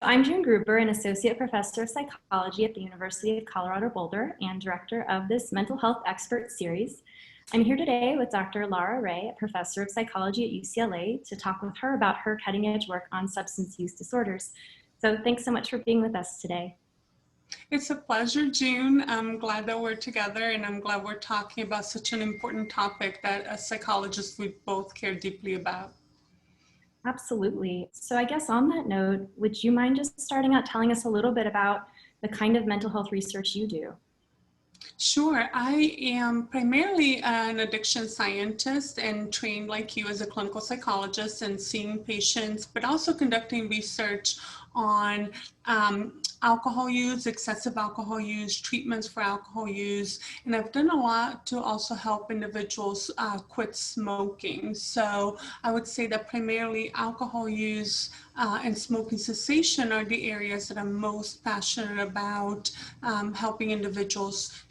I'm June Gruber, an associate professor of psychology at the University of Colorado Boulder and director of this mental health expert series. I'm here today with Dr. Lara Ray, a professor of psychology at UCLA, to talk with her about her cutting edge work on substance use disorders. So thanks so much for being with us today. It's a pleasure, June. I'm glad that we're together, and I'm glad we're talking about such an important topic that as psychologists we both care deeply about. Absolutely. So I guess on that note, would you mind just starting out telling us a little bit about the kind of mental health research you do? Sure. I am primarily an addiction scientist and trained like you as a clinical psychologist and seeing patients, but also conducting research on alcohol use, excessive alcohol use, treatments for alcohol use. And I've done a lot to also help individuals quit smoking. So I would say that primarily alcohol use and smoking cessation are the areas that I'm most passionate about, helping individuals,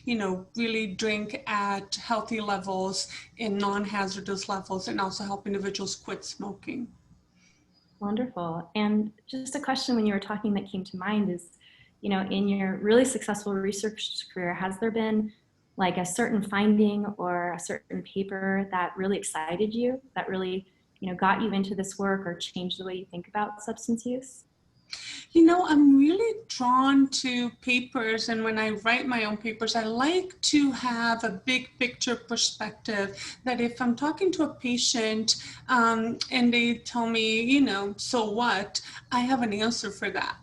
really drink at healthy levels and non-hazardous levels, and also help individuals quit smoking. Wonderful. And just a question when you were talking that came to mind is, in your really successful research career, has there been like a certain finding or a certain paper that really excited you, that really, got you into this work or changed the way you think about substance use? I'm really drawn to papers, and when I write my own papers, I like to have a big picture perspective that if I'm talking to a patient and they tell me, so what, I have an answer for that.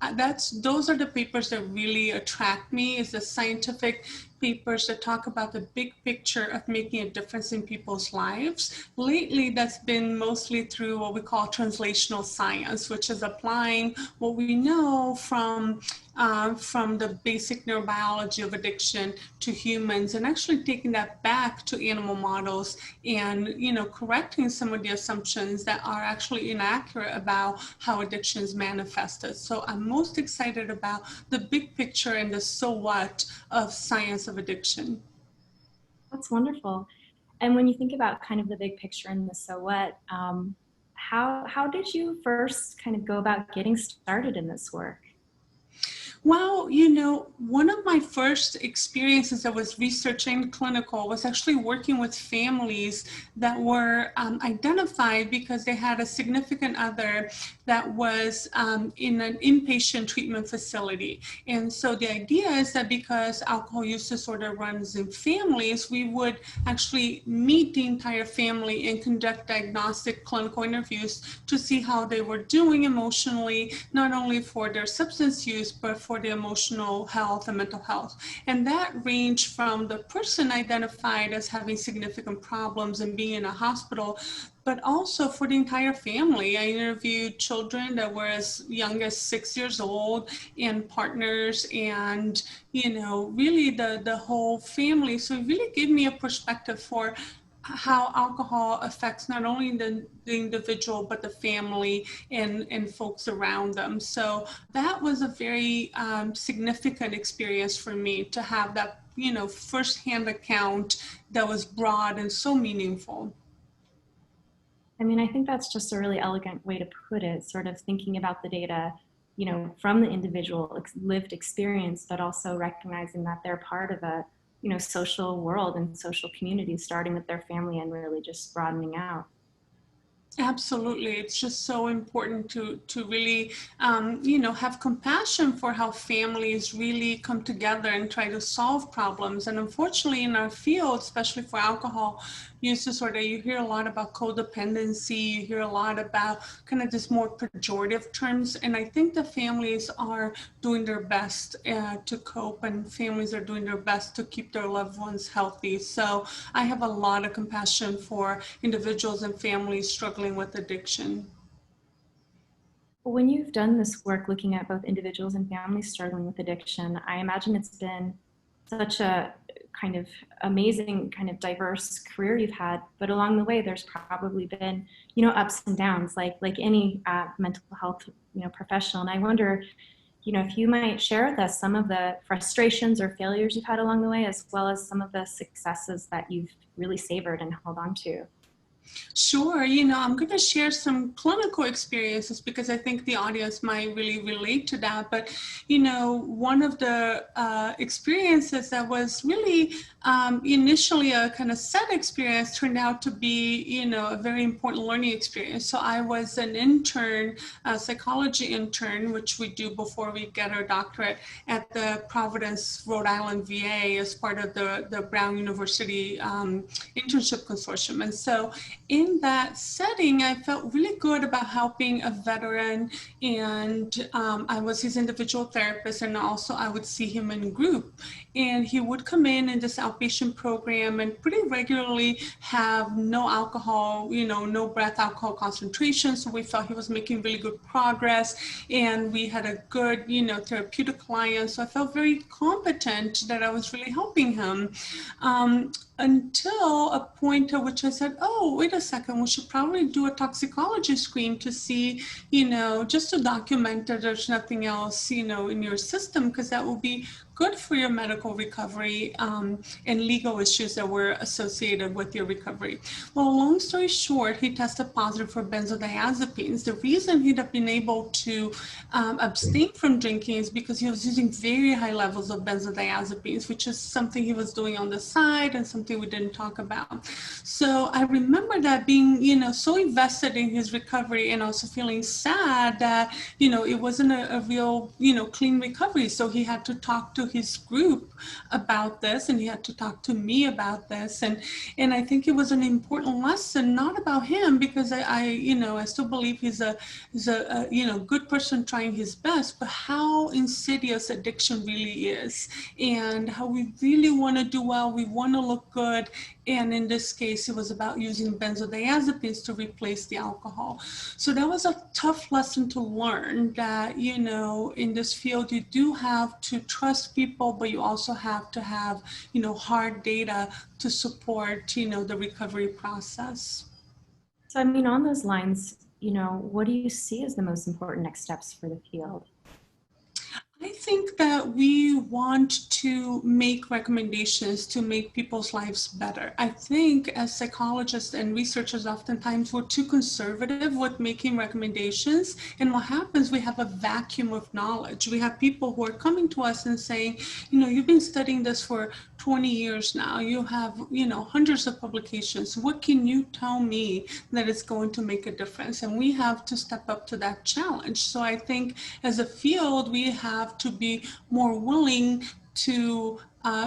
Those are the papers that really attract me, is the scientific papers that talk about the big picture of making a difference in people's lives. Lately, that's been mostly through what we call translational science, which is applying what we know from the basic neurobiology of addiction to humans, and actually taking that back to animal models and correcting some of the assumptions that are actually inaccurate about how addiction is manifested. So I'm most excited about the big picture and the so what of science of addiction. That's wonderful. And when you think about kind of the big picture and the so what, how did you first kind of go about getting started in this work? Well, one of my first experiences that was researching clinical was actually working with families that were identified because they had a significant other that was in an inpatient treatment facility. And so the idea is that because alcohol use disorder runs in families, we would actually meet the entire family and conduct diagnostic clinical interviews to see how they were doing emotionally, not only for their substance use, but for the emotional health and mental health. And that ranged from the person identified as having significant problems and being in a hospital, but also for the entire family. I interviewed children that were as young as 6 years old and partners and, really the whole family. So it really gave me a perspective for how alcohol affects not only the individual, but the family and folks around them. So that was a very significant experience for me to have that, firsthand account that was broad and so meaningful. I mean, I think that's just a really elegant way to put it, sort of thinking about the data, from the individual lived experience, but also recognizing that they're part of a, social world and social community, starting with their family and really just broadening out. Absolutely. It's just so important to really, have compassion for how families really come together and try to solve problems. And unfortunately, in our field, especially for alcohol use disorder, you hear a lot about codependency. You hear a lot about kind of this more pejorative terms. And I think the families are doing their best to cope, and families are doing their best to keep their loved ones healthy. So I have a lot of compassion for individuals and families struggling with addiction. When you've done this work looking at both individuals and families struggling with addiction, I imagine it's been such a kind of amazing, kind of diverse career you've had. But along the way, there's probably been, ups and downs, like any mental health, professional. And I wonder, if you might share with us some of the frustrations or failures you've had along the way, as well as some of the successes that you've really savored and held on to. Sure. I'm going to share some clinical experiences because I think the audience might really relate to that. But, one of the experiences that was really initially a kind of sad experience turned out to be, a very important learning experience. So I was an intern, a psychology intern, which we do before we get our doctorate at the Providence, Rhode Island VA as part of the Brown University internship consortium. And so in that setting, I felt really good about helping a veteran, and I was his individual therapist, and also I would see him in group. And he would come in this outpatient program and pretty regularly have no alcohol, no breath alcohol concentration. So we felt he was making really good progress, and we had a good, therapeutic client. So I felt very competent that I was really helping him. Until a point at which I said, oh, wait a second, we should probably do a toxicology screen to see, just to document that there's nothing else, in your system, because that will be good for your medical recovery and legal issues that were associated with your recovery. Well, long story short, he tested positive for benzodiazepines. The reason he'd have been able to abstain from drinking is because he was using very high levels of benzodiazepines, which is something he was doing on the side and something we didn't talk about. So I remember that being, so invested in his recovery and also feeling sad that, it wasn't a real, clean recovery. So he had to talk to his group about this, and he had to talk to me about this. And I think it was an important lesson, not about him, because I still believe he's a good person trying his best, but how insidious addiction really is, and how we really want to do well, we want to look good. And in this case, it was about using benzodiazepines to replace the alcohol. So that was a tough lesson to learn, that, in this field, you do have to trust people, but you also have to have, hard data to support, the recovery process. So, I mean, on those lines, what do you see as the most important next steps for the field? I think that we want to make recommendations to make people's lives better. I think as psychologists and researchers, oftentimes we're too conservative with making recommendations. And what happens, we have a vacuum of knowledge. We have people who are coming to us and saying, you've been studying this for 20 years now. You have, hundreds of publications. What can you tell me that is going to make a difference? And we have to step up to that challenge. So I think as a field, we have to be more willing to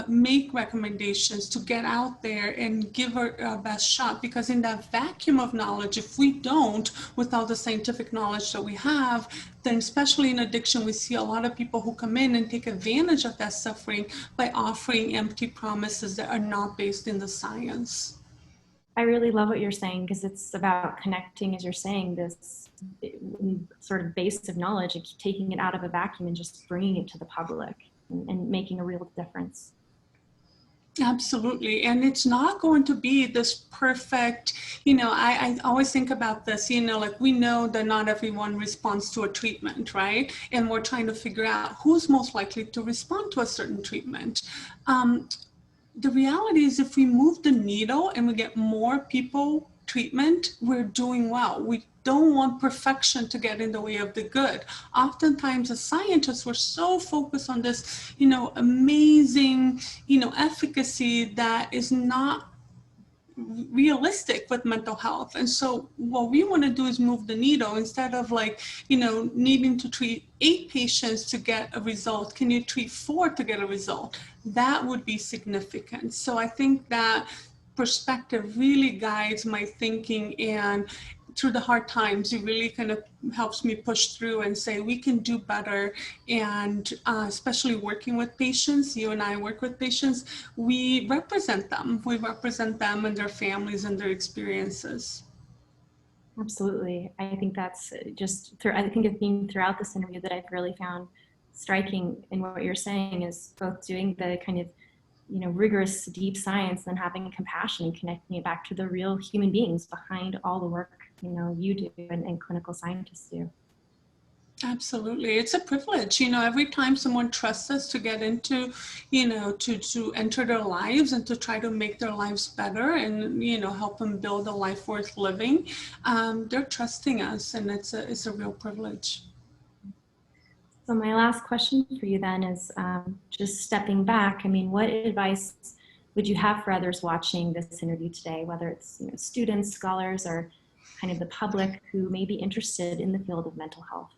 make recommendations, to get out there and give our best shot, because in that vacuum of knowledge, if we don't, with all the scientific knowledge that we have, then especially in addiction, we see a lot of people who come in and take advantage of that suffering by offering empty promises that are not based in the science. I really love what you're saying, because it's about connecting, as you're saying, this sort of base of knowledge, and taking it out of a vacuum and just bringing it to the public and making a real difference. Absolutely. And it's not going to be this perfect, I always think about this, like we know that not everyone responds to a treatment, right? And we're trying to figure out who's most likely to respond to a certain treatment. The reality is, if we move the needle and we get more people treatment, we're doing well. We don't want perfection to get in the way of the good. Oftentimes as scientists, we're so focused on this, amazing, efficacy that is not realistic with mental health. And so what we want to do is move the needle. Instead of needing to treat 8 patients to get a result, can you treat 4 to get a result? That would be significant. So I think that perspective really guides my thinking, and through the hard times, it really kind of helps me push through and say we can do better. And especially working with patients, you and I work with patients, we represent them. We represent them and their families and their experiences. Absolutely. I think that's I think a theme throughout this interview that I've really found striking in what you're saying is both doing the kind of rigorous deep science, and then having compassion and connecting it back to the real human beings behind all the work you do and clinical scientists do. Absolutely. It's a privilege. Every time someone trusts us to get into, to enter their lives and to try to make their lives better and, help them build a life worth living, they're trusting us, and it's a real privilege. So my last question for you then is just stepping back. I mean, what advice would you have for others watching this interview today, whether it's students, scholars, or kind of the public who may be interested in the field of mental health?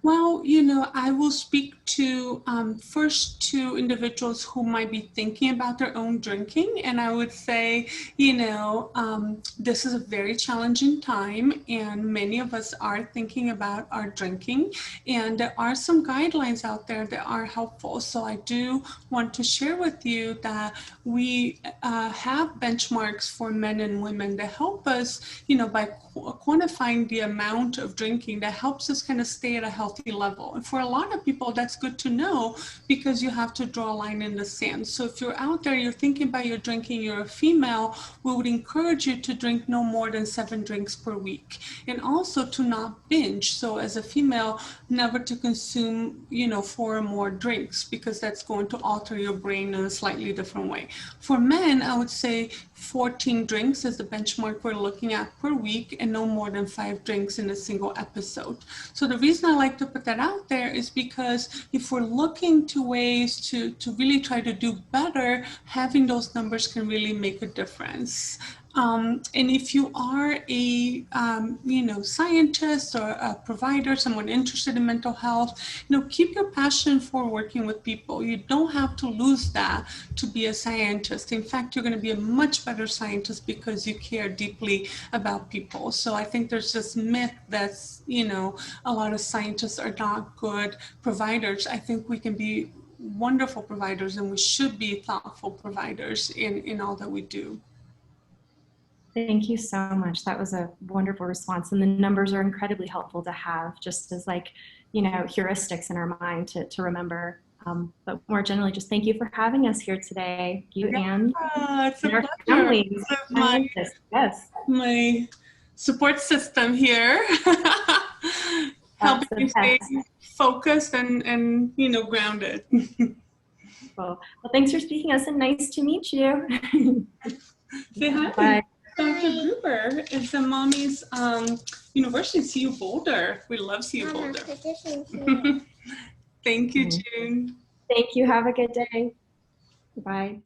Well, I will speak to first to individuals who might be thinking about their own drinking. And I would say, this is a very challenging time, and many of us are thinking about our drinking. And there are some guidelines out there that are helpful. So I do want to share with you that we have benchmarks for men and women that help us, by quantifying the amount of drinking that helps us kind of stay at a healthy level. And for a lot of people, that's good to know because you have to draw a line in the sand. So if you're out there, you're thinking about your drinking, you're a female, we would encourage you to drink no more than 7 drinks per week. And also to not binge. So as a female, never to consume, 4 or more drinks, because that's going to alter your brain in a slightly different way. For men, I would say 14 drinks is the benchmark we're looking at per week, and no more than 5 drinks in a single episode. So the reason I like to put that out there is because if we're looking to ways to really try to do better, having those numbers can really make a difference. And if you are a, scientist or a provider, someone interested in mental health, keep your passion for working with people. You don't have to lose that to be a scientist. In fact, you're going to be a much better scientist because you care deeply about people. So I think there's this myth that's, a lot of scientists are not good providers. I think we can be wonderful providers, and we should be thoughtful providers in all that we do. Thank you so much. That was a wonderful response. And the numbers are incredibly helpful to have just as heuristics in our mind to remember. But more generally, just thank you for having us here today, you and it's a our pleasure. families. Yes. My support system here, helping you stay focused and grounded. Well, thanks for speaking to us, and nice to meet you. Say hi. Bye. Dr. Gruber is the Mommy's University, CU Boulder. We love CU Boulder. Thank you, June. Thank you. Have a good day. Bye.